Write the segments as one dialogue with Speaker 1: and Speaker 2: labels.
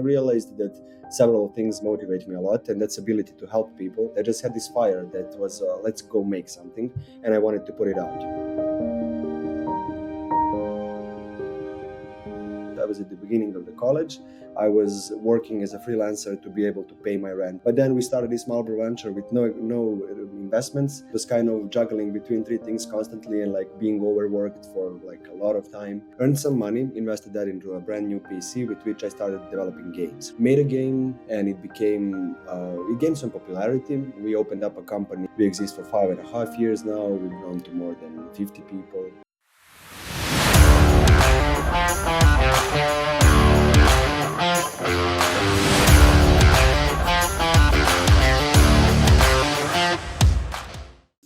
Speaker 1: realized that several things motivate me a lot, and that's ability to help people. I just had this fire that was let's go make something, and I wanted to put it out. I was at the beginning of the college. I was working as a freelancer to be able to pay my rent. But then we started this small venture with no investments. It was kind of juggling between three things constantly and like being overworked for like a lot of time. Earned some money, invested that into a brand new PC with which I started developing games. Made a game and it gained some popularity. We opened up a company. We exist for 5.5 years now. We've grown to more than 50 people.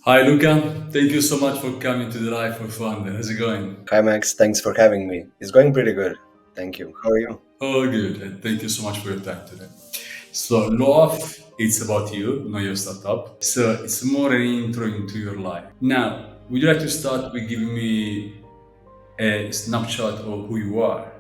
Speaker 2: Hi Luka, thank you so much for coming to the Life of Founder. How's it going?
Speaker 1: Hi Max, thanks for having me. It's going pretty good. Thank you. How are you?
Speaker 2: Oh, good. And thank you so much for your time today. So, LOAF, it's about you, not your startup. So, it's more an intro into your life. Now, would you like to start with giving me a snapshot of who you are,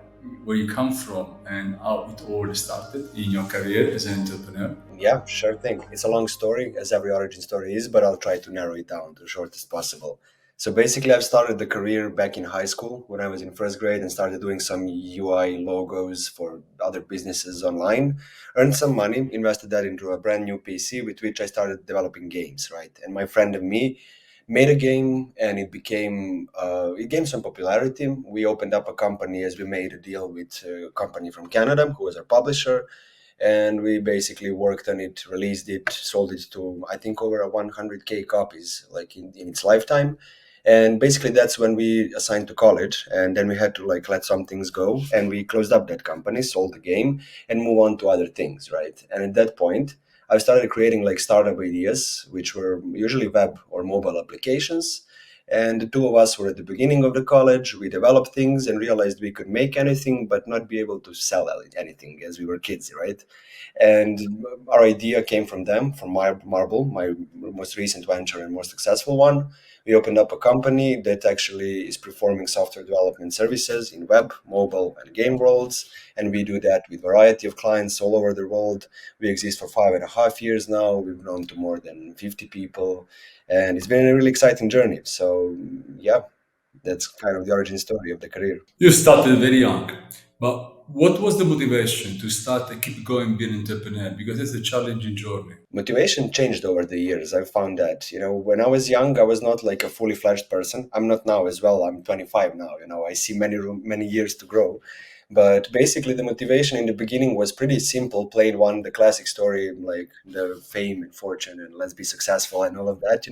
Speaker 2: where you come from, and how it all started in your career as an entrepreneur?
Speaker 1: Yeah, sure thing. It's a long story, as every origin story is, but I'll try to narrow it down to the shortest possible. So basically, I've started the career back in high school when I was in first grade and started doing some UI logos for other businesses online. Earned some money, invested that into a brand new PC with which I started developing games, right? And my friend and me made a game and it gained some popularity. We opened up a company as we made a deal with a company from Canada who was our publisher, and we basically worked on it, released it, sold it to I think over 100k copies like in its lifetime. And basically that's when we assigned to college, and then we had to like let some things go, and we closed up that company, sold the game, and move on to other things, right? And at that point I started creating like startup ideas, which were usually web or mobile applications. And the two of us were at the beginning of the college. We developed things and realized we could make anything, but not be able to sell anything as we were kids, right? And our idea came from them, from Marble, my most recent venture and most successful one. We opened up a company that actually is performing software development services in web, mobile, and game worlds. And we do that with a variety of clients all over the world. We exist for 5.5 years now. We've grown to more than 50 people. And it's been a really exciting journey. So, yeah, that's kind of the origin story of the career.
Speaker 2: You started very young, but what was the motivation to start and keep going being an entrepreneur? Because it's a challenging journey.
Speaker 1: Motivation changed over the years. I found that, when I was young, I was not like a fully fledged person. I'm not now as well. I'm 25 now. I see many years to grow. But basically, the motivation in the beginning was pretty simple, plain one, the classic story, like the fame and fortune and let's be successful and all of that.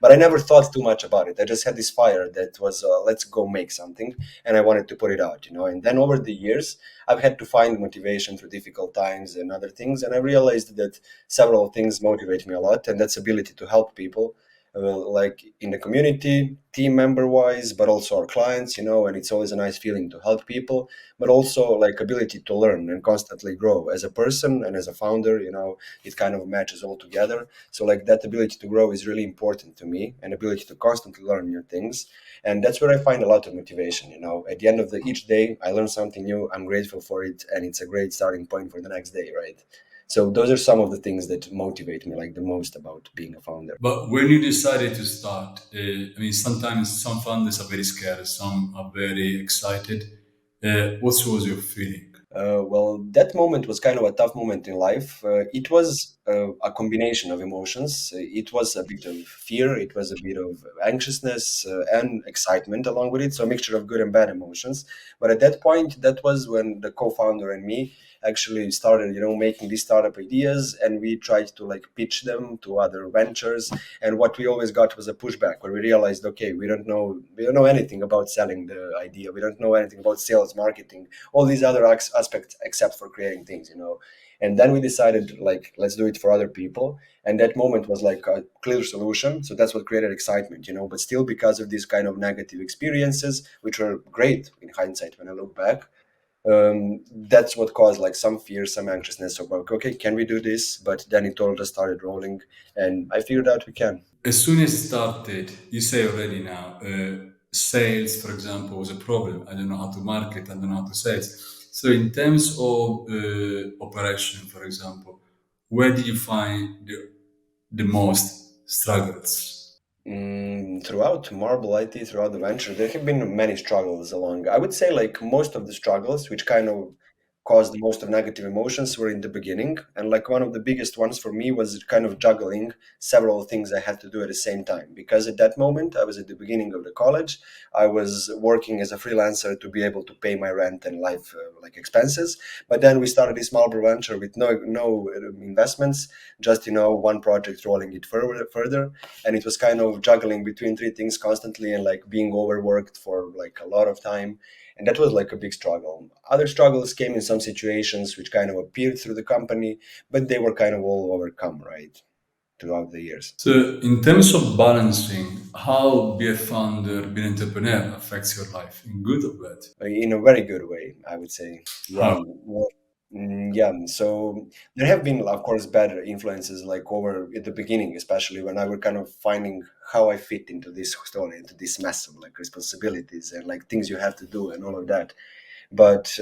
Speaker 1: But I never thought too much about it. I just had this fire that was, let's go make something. And I wanted to put it out. And then over the years, I've had to find motivation through difficult times and other things. And I realized that several things motivate me a lot, and that's ability to help people, like in the community, team member wise, but also our clients, and it's always a nice feeling to help people, but also like ability to learn and constantly grow as a person and as a founder, it kind of matches all together. So like that ability to grow is really important to me, and ability to constantly learn new things. And that's where I find a lot of motivation, at the end of each day, I learn something new, I'm grateful for it, and it's a great starting point for the next day, right? So those are some of the things that motivate me like the most about being a founder.
Speaker 2: But when you decided to start, sometimes some founders are very scared, some are very excited. What was your feeling?
Speaker 1: Well, that moment was kind of a tough moment in life. It was a combination of emotions. It was a bit of fear, it was a bit of anxiousness and excitement along with it. So a mixture of good and bad emotions. But at that point, that was when the co-founder and me actually started, making these startup ideas, and we tried to like pitch them to other ventures. And what we always got was a pushback where we realized, okay, we don't know anything about selling the idea. We don't know anything about sales, marketing, all these other aspects except for creating things. And then we decided like, let's do it for other people. And that moment was like a clear solution. So that's what created excitement, but still because of these kind of negative experiences, which were great in hindsight when I look back, that's what caused like some fear, some anxiousness about, okay, can we do this? But then it all just started rolling, and I figured out we can.
Speaker 2: As soon as it started, you say already now, sales, for example, was a problem. I don't know how to market, I don't know how to sales. So, in terms of operation, for example, where did you find the most struggles?
Speaker 1: Throughout Marble IT, throughout the venture, there have been many struggles along. I would say like most of the struggles, which kind of caused most of negative emotions, were in the beginning. And like one of the biggest ones for me was kind of juggling several things I had to do at the same time. Because at that moment, I was at the beginning of the college. I was working as a freelancer to be able to pay my rent and life like expenses. But then we started this Marble venture with no investments, just one project rolling it further, and it was kind of juggling between three things constantly and like being overworked for like a lot of time, and that was like a big struggle. Other struggles came in some situations which kind of appeared through the company, but they were kind of all overcome, right, throughout the years.
Speaker 2: So, in terms of balancing, how be a founder, be an entrepreneur affects your life, in good or bad?
Speaker 1: In a very good way, I would say. Yeah.
Speaker 2: How?
Speaker 1: Well, yeah. So there have been, of course, bad influences like over at the beginning, especially when I were kind of finding how I fit into this story, into this mess of like responsibilities and like things you have to do and all of that. But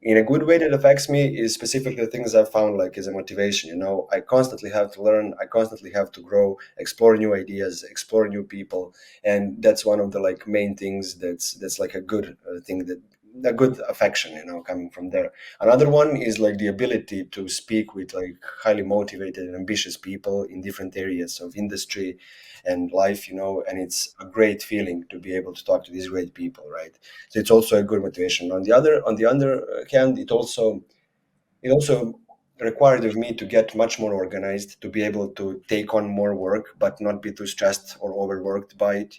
Speaker 1: in a good way that affects me is specifically the things I've found like as a motivation. I constantly have to learn, I constantly have to grow, explore new ideas, explore new people, and that's one of the like main things that's like a good thing, that a good affection, coming from there. Another one is like the ability to speak with like highly motivated and ambitious people in different areas of industry and life, and it's a great feeling to be able to talk to these great people, right? So it's also a good motivation. On the other hand, it also required of me to get much more organized, to be able to take on more work but not be too stressed or overworked by it,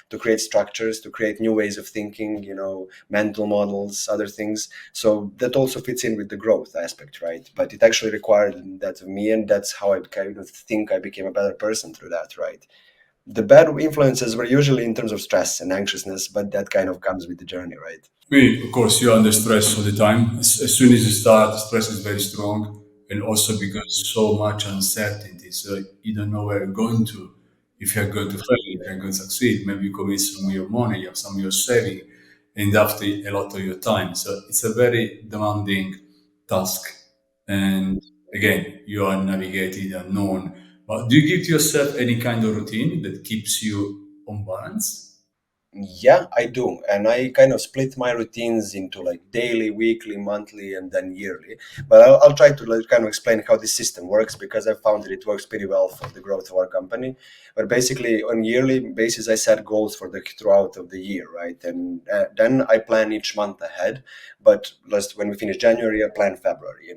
Speaker 1: to create structures, to create new ways of thinking, mental models, other things. So that also fits in with the growth aspect, right? But it actually required that of me, and that's how I kind of think I became a better person through that, right? The bad influences were usually in terms of stress and anxiousness, but that kind of comes with the journey, right?
Speaker 2: Of course, you're under stress all the time. As soon as you start, stress is very strong, and also because so much uncertainty. So you don't know where you're going to, if you're going to fail, if you're going to succeed. Maybe you commit some of your money, you have some of your saving, and after a lot of your time. So it's a very demanding task. And again, you are navigating the unknown. But do you give to yourself any kind of routine that keeps you on balance?
Speaker 1: Yeah, I do. And I kind of split my routines into like daily, weekly, monthly, and then yearly. But I'll try to like kind of explain how this system works, because I found that it works pretty well for the growth of our company. But basically, on yearly basis, I set goals for the throughout of the year, right? And then I plan each month ahead. But just when we finish January, I plan February,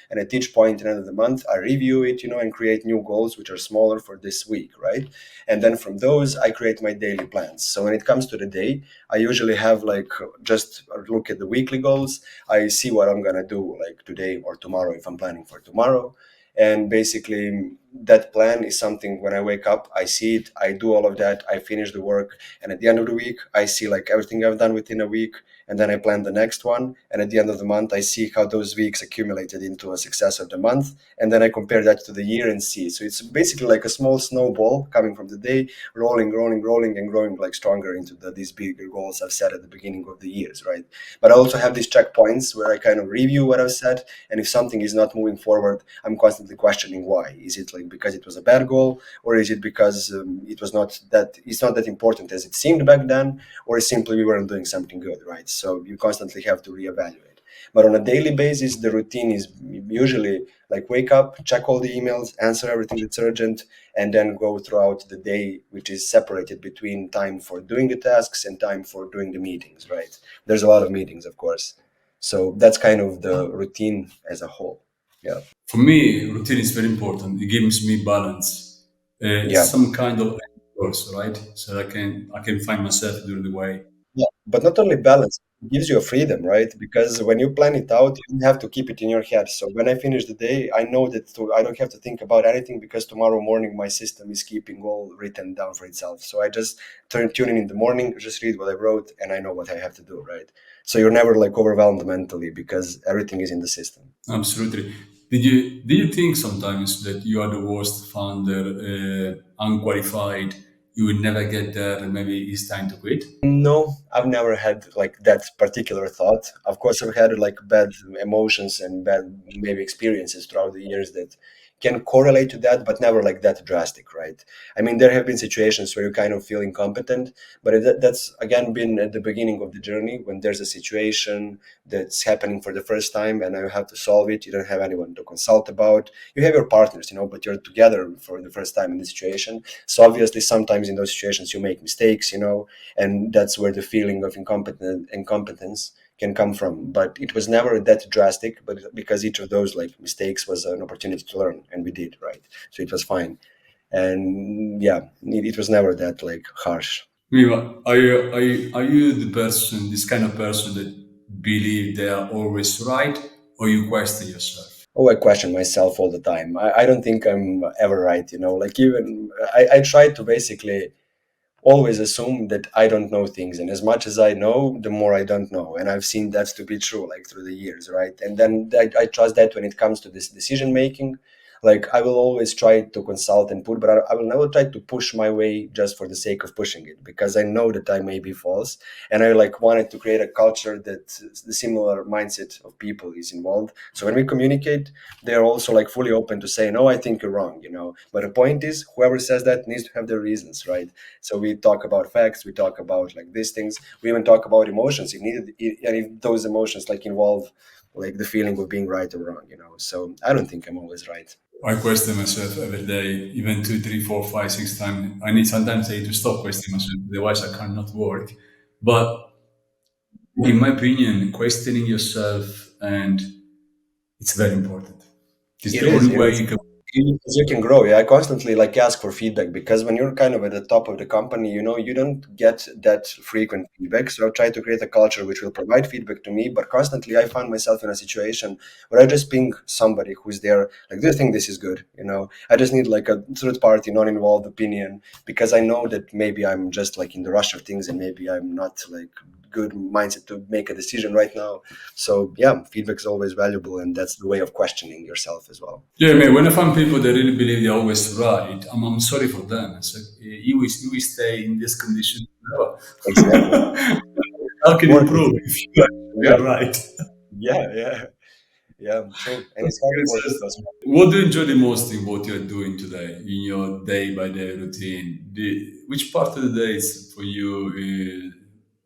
Speaker 1: And at each point in the end of the month, I review it, and create new goals which are smaller for this week, right? And then from those I create my daily plans. So when it comes to the day, I usually have like just a look at the weekly goals. I see what I'm gonna do like today or tomorrow if I'm planning for tomorrow. And basically that plan is something, when I wake up I see it, I do all of that, I finish the work, and at the end of the week I see like everything I've done within a week, and then I plan the next one, and at the end of the month I see how those weeks accumulated into a success of the month, and then I compare that to the year and see. So it's basically like a small snowball coming from the day, rolling, and growing like stronger into these bigger goals I've set at the beginning of the years, right? But I also have these checkpoints where I kind of review what I've set, and if something is not moving forward, I'm constantly questioning why. Is it like because it was a bad goal, or is it because it's not that important as it seemed back then, or simply we weren't doing something good, right? So you constantly have to reevaluate. But on a daily basis, the routine is usually like wake up, check all the emails, answer everything that's urgent, and then go throughout the day, which is separated between time for doing the tasks and time for doing the meetings, right? There's a lot of meetings, of course. So that's kind of the routine as a whole. Yeah.
Speaker 2: For me, routine is very important. It gives me balance. It's
Speaker 1: Yeah.
Speaker 2: some kind of course, right? So I can find myself during the way.
Speaker 1: Yeah, but not only balance, it gives you a freedom, right? Because when you plan it out, you don't have to keep it in your head. So when I finish the day, I know I don't have to think about anything, because tomorrow morning my system is keeping all written down for itself. So I just tune in the morning, just read what I wrote, and I know what I have to do, right? So you're never like overwhelmed mentally because everything is in the system.
Speaker 2: Absolutely. Did you think sometimes that you are the worst founder, unqualified, you will never get there, and maybe it's time to quit?
Speaker 1: No, I've never had like that particular thought. Of course, I've had like bad emotions and bad maybe experiences throughout the years that can correlate to that, but never like that drastic, right? I mean, there have been situations where you kind of feel incompetent, but that's again been at the beginning of the journey when there's a situation that's happening for the first time and you have to solve it. You don't have anyone to consult about. You have your partners, but you're together for the first time in the situation. So obviously, sometimes in those situations you make mistakes, and that's where the feeling of incompetence can come from. But it was never that drastic, but because each of those like mistakes was an opportunity to learn, and we did, right? So it was fine. And yeah, it was never that like harsh.
Speaker 2: Mima, are you the person, this kind of person that believe they are always right, or you question yourself?
Speaker 1: Oh, I question myself all the time. I don't think I'm ever right, like even I try to basically always assume that I don't know things. And as much as I know, the more I don't know. And I've seen that to be true, like through the years, right? And then I trust that when it comes to this decision making, like I will always try to consult and put, but I will never try to push my way just for the sake of pushing it, because I know that I may be false. And I like wanted to create a culture that the similar mindset of people is involved. So when we communicate, they're also like fully open to say, no, I think you're wrong, But the point is, whoever says that needs to have their reasons, right? So we talk about facts, we talk about like these things, we even talk about emotions if needed, and if those emotions like involve like the feeling of being right or wrong, So I don't think I'm always right.
Speaker 2: I question myself every day, even two, three, four, five, six times. I need sometimes I need to stop questioning myself, otherwise I cannot work. But in my opinion, questioning yourself and it's very important. It's
Speaker 1: It
Speaker 2: the only
Speaker 1: is,
Speaker 2: way you can.
Speaker 1: because you can grow. Yeah, I constantly like ask for feedback, because when you're kind of at the top of the company, you don't get that frequent feedback. So I try to create a culture which will provide feedback to me. But constantly, I find myself in a situation where I just ping somebody who's there, like, do you think this is good? I just need like a third party, non-involved opinion, because I know that maybe I'm just like in the rush of things, and maybe I'm not like good mindset to make a decision right now. So yeah, feedback is always valuable, and that's the way of questioning yourself as well.
Speaker 2: Yeah, man. When I find people that really believe they're always right, I'm sorry for them. It's like you will stay in this condition
Speaker 1: Exactly.
Speaker 2: forever. How can you
Speaker 1: Work with
Speaker 2: prove
Speaker 1: it.
Speaker 2: if you're right?
Speaker 1: Yeah, yeah, yeah, true. And it's hard to work with those.
Speaker 2: What do you enjoy the most in what you're doing today in your day by day routine? Which part of the day is for you,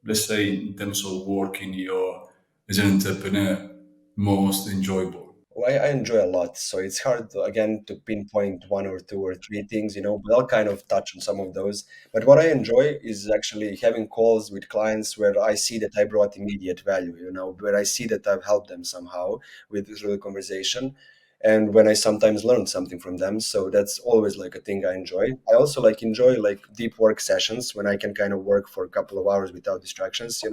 Speaker 2: let's say, in terms of working your as an entrepreneur, most enjoyable?
Speaker 1: Well, I enjoy a lot, so it's hard again to pinpoint one or two or three things, but I'll kind of touch on some of those. But what I enjoy is actually having calls with clients where I see that I brought immediate value, where I see that I've helped them somehow through the conversation, and when I sometimes learn something from them. So that's always like a thing I enjoy. I also like enjoy like deep work sessions when I can kind of work for a couple of hours without distractions,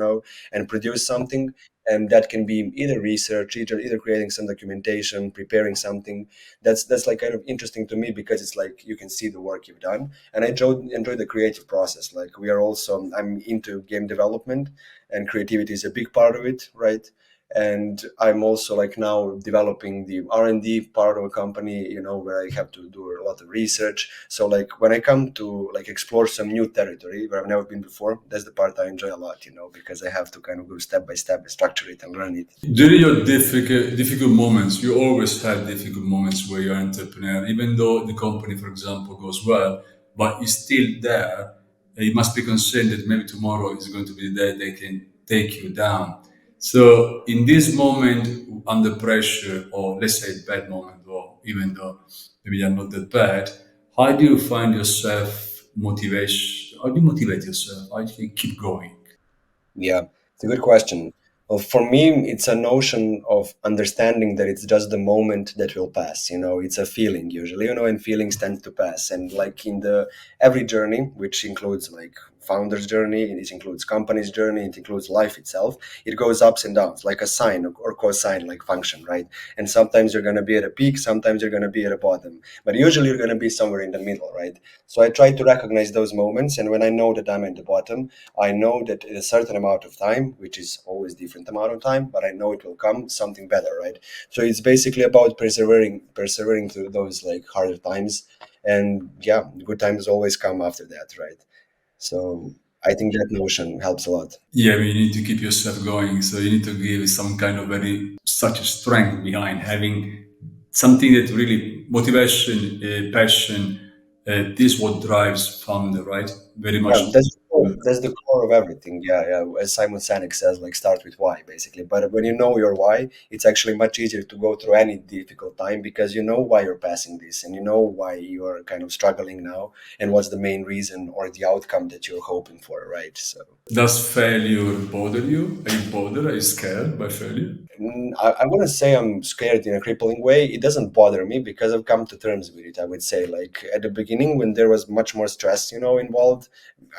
Speaker 1: and produce something. And that can be either research, either creating some documentation, preparing something. That's like kind of interesting to me, because it's like you can see the work you've done. And I enjoy the creative process. Like I'm into game development, and creativity is a big part of it, right? And I'm also like now developing the R&D part of a company, where I have to do a lot of research. So like when I come to like explore some new territory where I've never been before, that's the part I enjoy a lot, because I have to kind of go step by step and structure it and learn it.
Speaker 2: During your difficult moments, you always have difficult moments where you're an entrepreneur, even though the company, for example, goes well, but you're still there. You must be concerned that maybe tomorrow is going to be the day they can take you down. So, in this moment, under pressure, or let's say bad moment, or even though maybe they're not that bad, how do you find yourself motivation? How do you motivate yourself? How do you keep going?
Speaker 1: Yeah, it's a good question. Well, for me, it's a notion of understanding that it's just the moment that will pass. It's a feeling usually, and feelings tend to pass. And like in the every journey, which includes like founder's journey, it includes company's journey, it includes life itself, it goes ups and downs, like a sine or cosine like function, right? And sometimes you're going to be at a peak, sometimes you're going to be at a bottom, but usually you're going to be somewhere in the middle, right? So I try to recognize those moments, and when I know that I'm at the bottom, I know that in a certain amount of time, which is always different amount of time, but I know it will come something better, right? So it's basically about persevering through those like harder times, and yeah, good times always come after that, right? So I think that notion helps a lot.
Speaker 2: Yeah, you need to keep yourself going. So you need to give some kind of very such a strength behind having something that really motivation, passion. This what drives founder, right? Very
Speaker 1: Yeah,
Speaker 2: much.
Speaker 1: that's the core of everything. Yeah, yeah. As Simon Sinek says, like start with why, basically. But when you know your why, it's actually much easier to go through any difficult time because you know why you're passing this and you know why you are kind of struggling now and what's the main reason or the outcome that you're hoping for, right? So
Speaker 2: Does failure bother you? Are you bothered? Are you scared by failure?
Speaker 1: I wouldn't say I'm scared in a crippling way. It doesn't bother me because I've come to terms with it. I would say, like at the beginning, when there was much more stress, involved.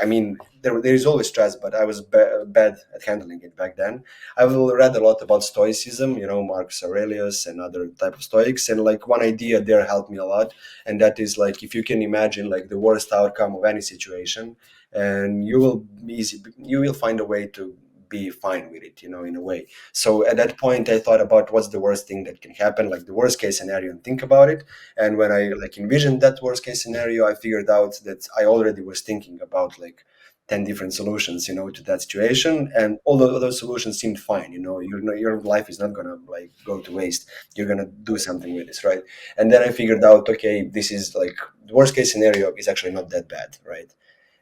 Speaker 1: I mean, there is always stress, but I was bad at handling it back then. I've read a lot about Stoicism, Marcus Aurelius and other type of Stoics, and like one idea there helped me a lot, and that is like if you can imagine like the worst outcome of any situation, and you will find a way to be fine with it, in a way. So at that point, I thought about what's the worst thing that can happen, like the worst case scenario, and think about it. And when I like envisioned that worst case scenario, I figured out that I already was thinking about like 10 different solutions, to that situation. And all those solutions seemed fine. Your life is not gonna like go to waste. You're gonna do something with this, right? And then I figured out, okay, this is like the worst case scenario is actually not that bad, right?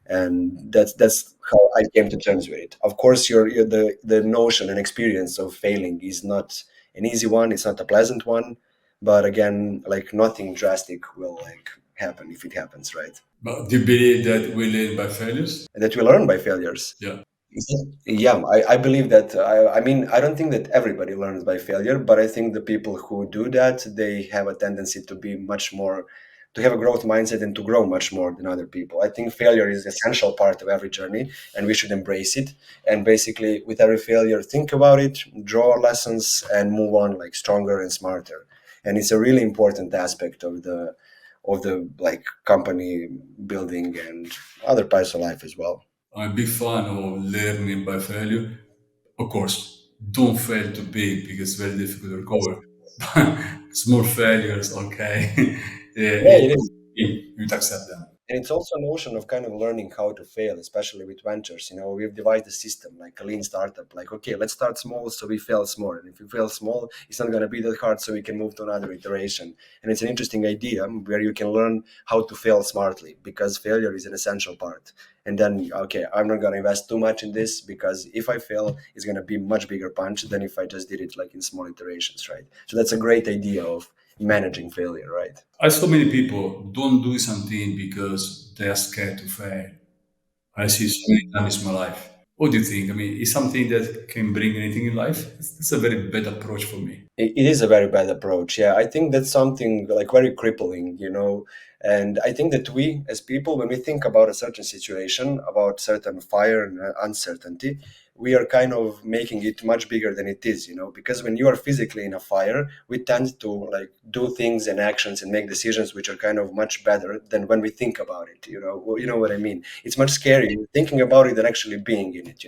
Speaker 1: And that's how I came to terms with it. Of course, the notion and experience of failing is not an easy one. It's not a pleasant one, but again, like nothing drastic will like happen if it happens, right?
Speaker 2: But do you believe that we learn by failures?
Speaker 1: And that we learn by failures.
Speaker 2: Yeah.
Speaker 1: Yeah, I believe that. I mean, I don't think that everybody learns by failure, but I think the people who do that, they have a tendency to be much more, to have a growth mindset and to grow much more than other people. I think failure is an essential part of every journey, and we should embrace it. And basically, with every failure, think about it, draw lessons, and move on like stronger and smarter. And it's a really important aspect of the like company building and other parts of life as well.
Speaker 2: I'm a big fan of learning by failure. Of course, don't fail too big because it's very difficult to recover. Small failures, okay. Yeah,
Speaker 1: Yeah, it is.
Speaker 2: you would accept them.
Speaker 1: And it's also a notion of kind of learning how to fail, especially with ventures. We've devised a system like a lean startup, like, okay, let's start small so we fail small. And if we fail small, it's not going to be that hard so we can move to another iteration. And it's an interesting idea where you can learn how to fail smartly because failure is an essential part. And then, okay, I'm not going to invest too much in this because if I fail, it's going to be much bigger punch than if I just did it like in small iterations, right? So that's a great idea of managing failure, right?
Speaker 2: I saw many people don't do something because they are scared to fail. I see so many times in my life. What do you think? I mean, is something that can bring anything in life? That's a very bad approach for me.
Speaker 1: It is a very bad approach. Yeah, I think that's something like very crippling. And I think that we, as people, when we think about a certain situation, about certain fire and uncertainty, we are kind of making it much bigger than it is. Because when you are physically in a fire, we tend to like do things and actions and make decisions which are kind of much better than when we think about it. Well, you know what I mean? It's much scarier thinking about it than actually being in it.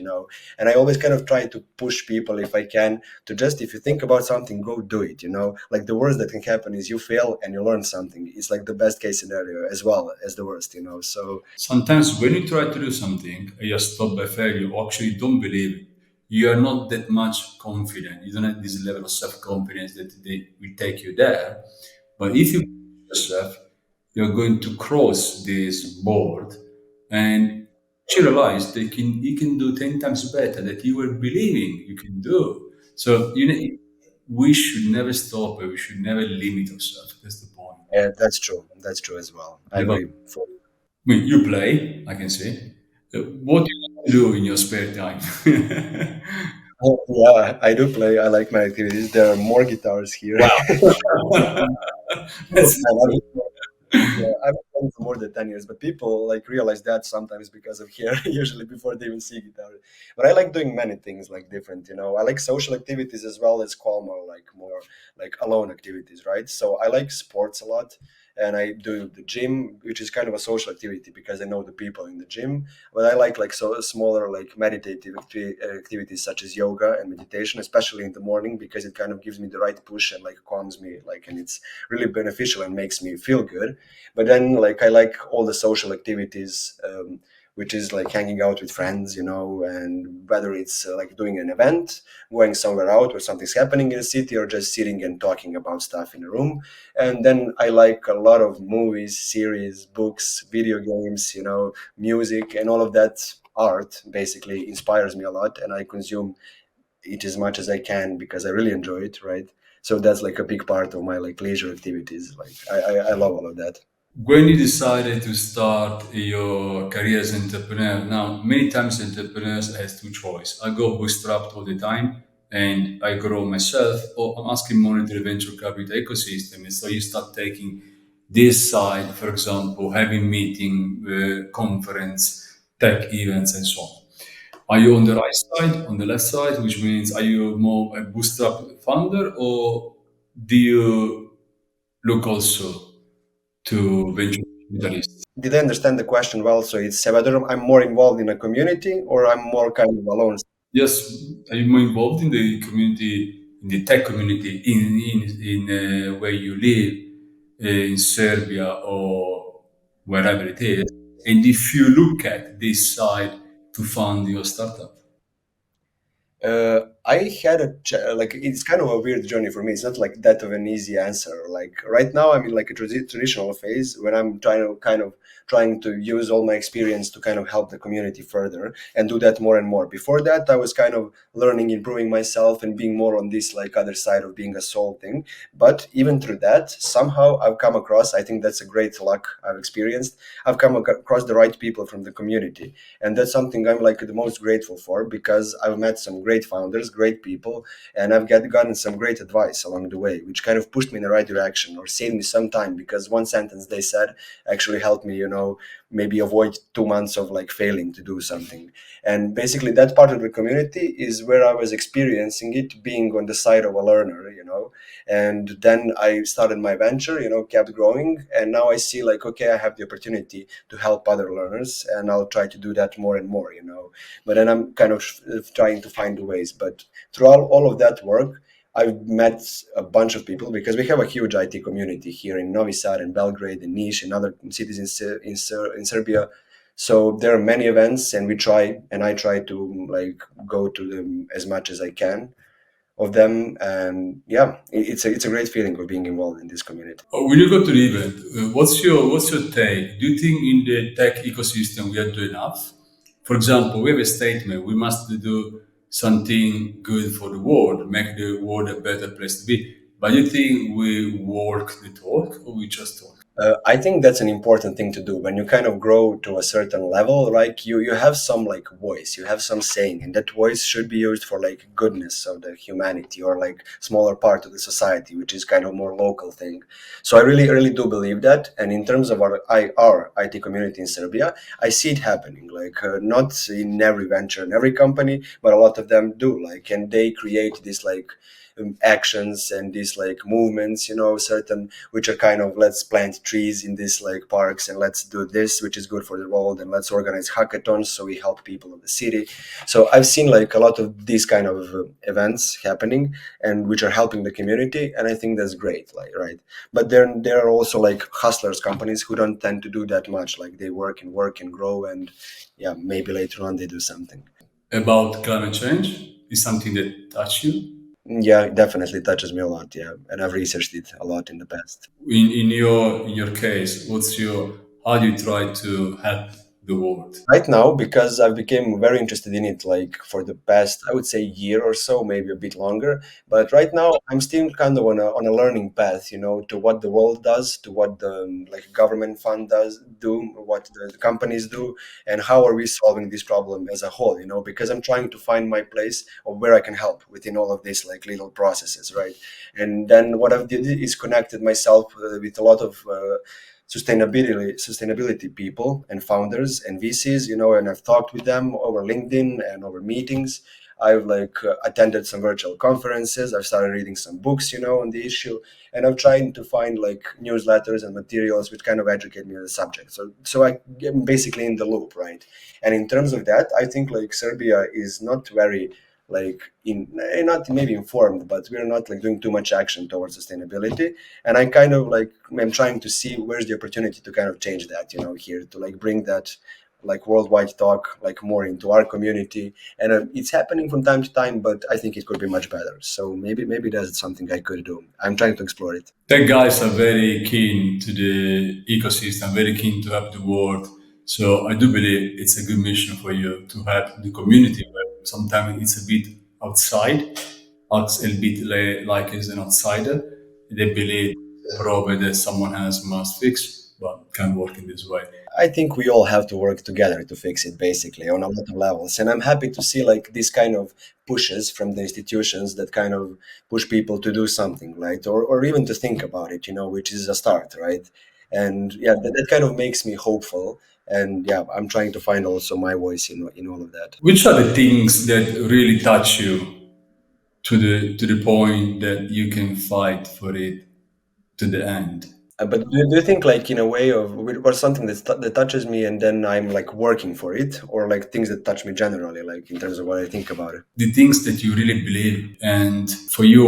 Speaker 1: And I always kind of try to push people if I can to just, if you think about something, go do it. Like the worst that can happen is you fail and you learn something. It's like the best case scenario as well as the worst. So
Speaker 2: Sometimes when you try to do something and you're stopped by failure, you actually don't believe it. You are not that much confident. You don't have this level of self-confidence that they will take you there. But if you push yourself, you're going to cross this board and you realize that you can do 10 times better that you were believing you can do. So we should never stop and we should never limit ourselves. That's the point.
Speaker 1: yeah, that's true. That's true as well. I
Speaker 2: Never.
Speaker 1: agree.
Speaker 2: I mean, you play, I can see. What do you like to do in your spare time?
Speaker 1: Oh, yeah, I do play. I like my activities. There are more guitars here.
Speaker 2: Wow.
Speaker 1: Oh,
Speaker 2: That's
Speaker 1: man, yeah, I've been playing for more than 10 years, but people like realize that sometimes because of here, usually before they even see guitar. But I like doing many things like different. I like social activities as well as calm or like more like alone activities, right? So I like sports a lot and I do the gym, which is kind of a social activity because I know the people in the gym. But I like so smaller like meditative activities such as yoga and meditation, especially in the morning because it kind of gives me the right push and like calms me like and it's really beneficial and makes me feel good. But then like I like all the social activities which is like hanging out with friends, and whether it's like doing an event, going somewhere out where something's happening in the city, or just sitting and talking about stuff in a room. And then I like a lot of movies, series, books, video games, music, and all of that art basically inspires me a lot, and I consume it as much as I can because I really enjoy it, right? So that's like a big part of my like leisure activities. Like I love all of that.
Speaker 2: When you decided to start your career as an entrepreneur, now many times entrepreneurs has two choice. I go bootstrapped all the time and I grow myself, or I'm asking more into the venture capital ecosystem. And so you start taking this side, for example, having meeting, conference, tech events, and so on. Are you on the right side, on the left side, which means are you more a bootstrap founder, or do you look also to venture capitalists?
Speaker 1: Did I understand the question well? So it's whether I'm more involved in a community or I'm more kind of alone.
Speaker 2: Yes, are you more involved in the community, in the tech community, in where you live, in Serbia or wherever it is? And if you look at this side to fund your startup,
Speaker 1: I had like it's kind of a weird journey for me. It's not like that of an easy answer. Like right now, I'm in like a traditional phase when I'm trying to use all my experience to kind of help the community further and do that more and more. Before that, I was kind of learning, improving myself, and being more on this like other side of being a soul thing. But even through that, somehow I've come across. I think that's a great luck I've experienced. I've come across the right people from the community, and that's something I'm like the most grateful for because I've met some great founders, great people, and I've gotten some great advice along the way, which kind of pushed me in the right direction or saved me some time because one sentence they said actually helped me, maybe avoid 2 months of like failing to do something. And basically that part of the community is where I was experiencing it, being on the side of a learner, and then I started my venture, kept growing, and now I see like, okay, I have the opportunity to help other learners, and I'll try to do that more and more, but then I'm kind of trying to find the ways. But through all of that work, I've met a bunch of people because we have a huge IT community here in Novi Sad and Belgrade and Niš and other cities in Serbia. So there are many events, and I try to like go to them as much as I can of them. And yeah, it's a great feeling of being involved in this community.
Speaker 2: when you go to the event, what's your take? Do you think in the tech ecosystem we are doing enough? For example, we have a statement: we must do something good for the world, make the world a better place to be. But you think we walk the talk, or we just talk?
Speaker 1: I think that's an important thing to do when you kind of grow to a certain level. Like you have some like voice, you have some saying, and that voice should be used for like goodness of the humanity or like smaller part of the society, which is kind of more local thing. So I really, really do believe that. And in terms of our IT community in Serbia, I see it happening. Like not in every venture, in every company, but a lot of them do. Like, and they create this like actions and these like movements, certain which are kind of let's plant trees in these like parks and let's do this which is good for the world, and let's organize hackathons so we help people of the city. So I've seen like a lot of these kind of events happening and which are helping the community, and I think that's great, like, right? But there are also like hustlers companies who don't tend to do that much. Like they work and grow, and yeah, maybe later on they do something.
Speaker 2: About climate change is something that touch you.
Speaker 1: Yeah, it definitely touches me a lot. Yeah, and I've researched it a lot in the past.
Speaker 2: In your case, how do you try to help the world?
Speaker 1: Right now, because I've become very interested in it like for the past, I would say, year or so, maybe a bit longer. But right now I'm still kind of on a learning path, to what the world does, to what the like government fund does do, what the companies do, and how are we solving this problem as a whole, because I'm trying to find my place of where I can help within all of these like little processes, right? And then what I've did is connected myself with a lot of sustainability people and founders and VCs, and I've talked with them over LinkedIn and over meetings. I've like attended some virtual conferences. I've started reading some books, on the issue, and I'm trying to find like newsletters and materials which kind of educate me on the subject. So I am basically in the loop, right? And in terms of that, I think like Serbia is not very like not maybe informed, but we're not like doing too much action towards sustainability. And I kind of like I'm trying to see where's the opportunity to kind of change that, here to like bring that like worldwide talk, like more into our community, and it's happening from time to time. But I think it could be much better. So maybe that's something I could do. I'm trying to explore it.
Speaker 2: Tech guys are very keen to the ecosystem, very keen to help the world. So I do believe it's a good mission for you to help the community where sometimes it's a bit outside, acts a bit like as an outsider. They believe it's a problem that someone else must fix, but can't work in this way.
Speaker 1: I think we all have to work together to fix it, basically, on a lot of levels. And I'm happy to see like this kind of pushes from the institutions that kind of push people to do something, right? Or even to think about it, which is a start, right? And yeah, that kind of makes me hopeful. And yeah, I'm trying to find also my voice in all of that.
Speaker 2: Which are the things that really touch you to the point that you can fight for it to the end?
Speaker 1: But do you think like in a way of or something that touches me and then I'm like working for it, or like things that touch me generally, like in terms of what I think about it?
Speaker 2: The things that you really believe and for you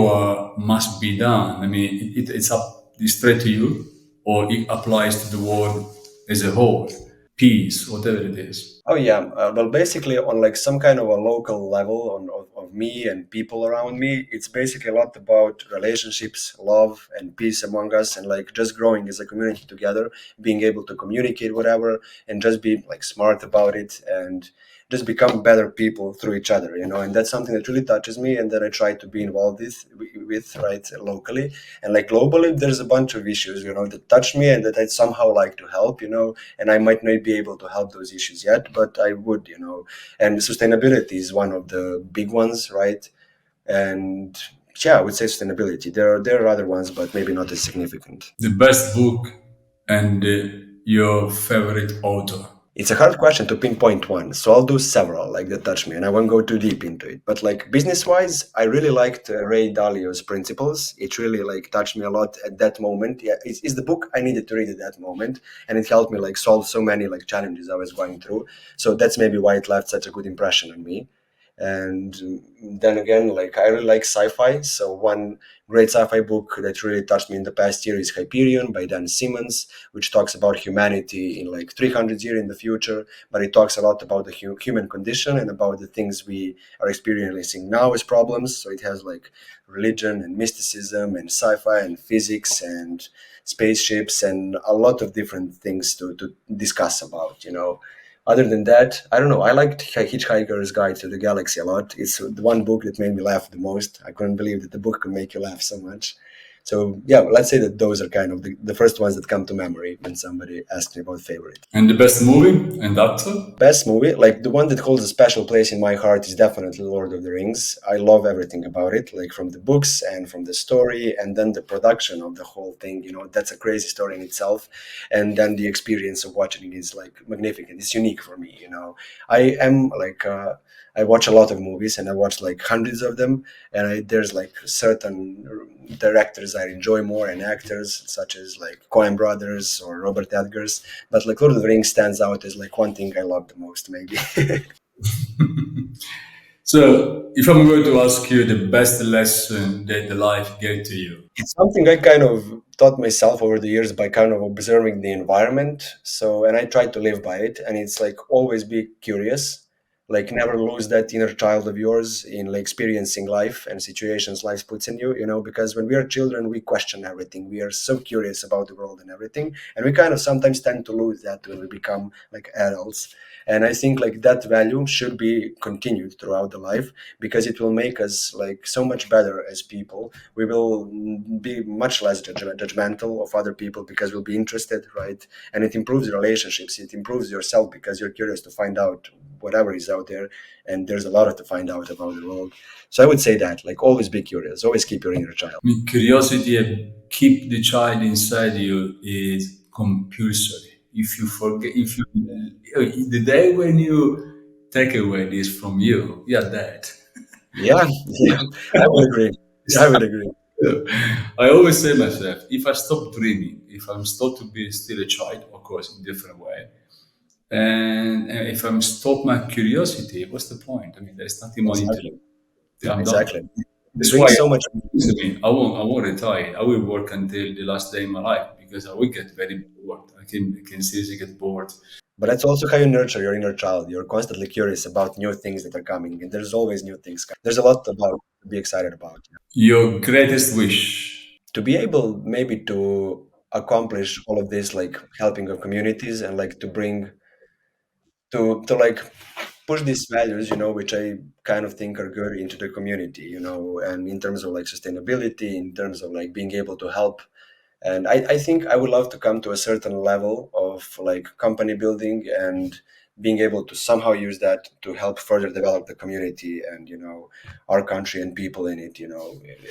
Speaker 2: must be done. I mean, it's up it's straight to you, or it applies to the world as a whole, peace, whatever it is.
Speaker 1: Oh yeah, well, basically on like some kind of a local level of me and people around me, it's basically a lot about relationships, love, and peace among us, and like just growing as a community together, being able to communicate whatever, and just be like smart about it, and just become better people through each other, and that's something that really touches me, and that I try to be involved with right locally, and like globally. There's a bunch of issues, that touch me and that I'd somehow like to help, and I might not be able to help those issues yet, but I would, and sustainability is one of the big ones, right? And yeah, I would say sustainability. There are other ones, but maybe not as significant.
Speaker 2: The best book and your favorite author.
Speaker 1: It's a hard question to pinpoint one, so I'll do several like that touch me, and I won't go too deep into it. But like business-wise, I really liked Ray Dalio's Principles. It really like touched me a lot at that moment. Yeah, it's the book I needed to read at that moment, and it helped me like solve so many like challenges I was going through. So that's maybe why it left such a good impression on me. And then again, like I really like sci-fi. So one great sci-fi book that really touched me in the past year is Hyperion by Dan Simmons, which talks about humanity in like 300 years in the future, but it talks a lot about the human condition and about the things we are experiencing now as problems. So it has like religion and mysticism and sci-fi and physics and spaceships and a lot of different things to discuss about. Other than that, I don't know. I liked Hitchhiker's Guide to the Galaxy a lot. It's the one book that made me laugh the most. I couldn't believe that the book could make you laugh so much. So yeah, let's say that those are kind of the first ones that come to memory when somebody asks me about favorite.
Speaker 2: And the best movie and actor?
Speaker 1: Best movie, like the one that holds a special place in my heart, is definitely Lord of the Rings. I love everything about it, like from the books and from the story, and then the production of the whole thing. That's a crazy story in itself, and then the experience of watching it is like magnificent. It's unique for me. I am like. I watch a lot of movies, and I watch like hundreds of them, and there's like certain directors I enjoy more, and actors such as like Coen Brothers or Robert Edgers, but like Lord of the Rings stands out as like one thing I love the most, maybe.
Speaker 2: So, if I'm going to ask you the best lesson that the life gave to you,
Speaker 1: It's something I kind of taught myself over the years by kind of observing the environment. So, and I try to live by it. And it's like always be curious, like never lose that inner child of yours in like experiencing life and situations life puts in you, because when we are children, we question everything. We are so curious about the world and everything. And we kind of sometimes tend to lose that when we become like adults. And I think like that value should be continued throughout the life, because it will make us like so much better as people. We will be much less judgmental of other people because we'll be interested, right? And it improves relationships. It improves yourself because you're curious to find out whatever is out there. And there's a lot to find out about the world. So I would say that, like, always be curious, always keep your inner child.
Speaker 2: I mean, curiosity and keep the child inside you is compulsory. If you forget, if you the day when you take away this from you, you're dead.
Speaker 1: Yeah, yeah, I would agree. I would agree.
Speaker 2: I always say myself, if I stop dreaming, if I'm stop to be still a child, of course, in different way, and if I'm stop my curiosity, what's the point? I mean, there's nothing more to
Speaker 1: Exactly.
Speaker 2: do. I'm done.
Speaker 1: Exactly. It
Speaker 2: That's why
Speaker 1: brings so much.
Speaker 2: I mean, I won't retire. I will work until the last day in my life because I will get very bored. I can seriously get bored.
Speaker 1: But that's also how you nurture your inner child. You're constantly curious about new things that are coming, and there's always new things. There's a lot about to be excited about.
Speaker 2: Your greatest wish.
Speaker 1: To be able maybe to accomplish all of this, like helping of communities and like to bring to like push these values, which I kind of think are good into the community, and in terms of like sustainability, in terms of like being able to help. And I think I would love to come to a certain level of like company building and being able to somehow use that to help further develop the community and, our country and people in it,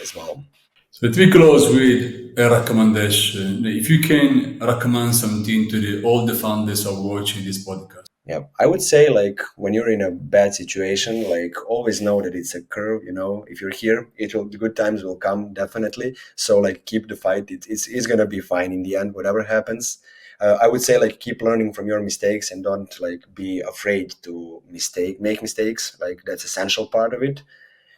Speaker 1: as well.
Speaker 2: So let me close with a recommendation. If you can recommend something to all the founders who are watching this podcast.
Speaker 1: Yeah, I would say like when you're in a bad situation, like always know that it's a curve. If you're here, the good times will come definitely. So like keep the fight. It's gonna be fine in the end, whatever happens. I would say like keep learning from your mistakes and don't like be afraid to make mistakes. Like that's essential part of it.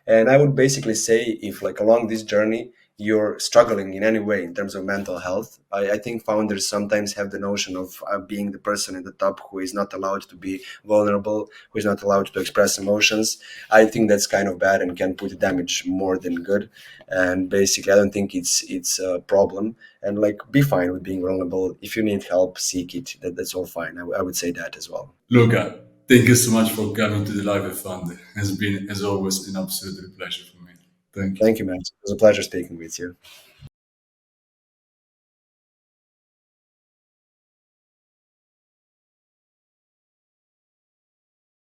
Speaker 1: And I would basically say if like along this journey you're struggling in any way in terms of mental health, I think founders sometimes have the notion of being the person at the top who is not allowed to be vulnerable, who is not allowed to express emotions. I think that's kind of bad and can put damage more than good. And basically, I don't think it's a problem. And like, be fine with being vulnerable. If you need help, seek it. That's all fine. I would say that as well.
Speaker 2: Luca, thank you so much for coming to the Live with Founder. It has been, as always, an absolute pleasure for me. Thank you.
Speaker 1: Thank you, man. It was a pleasure speaking with you.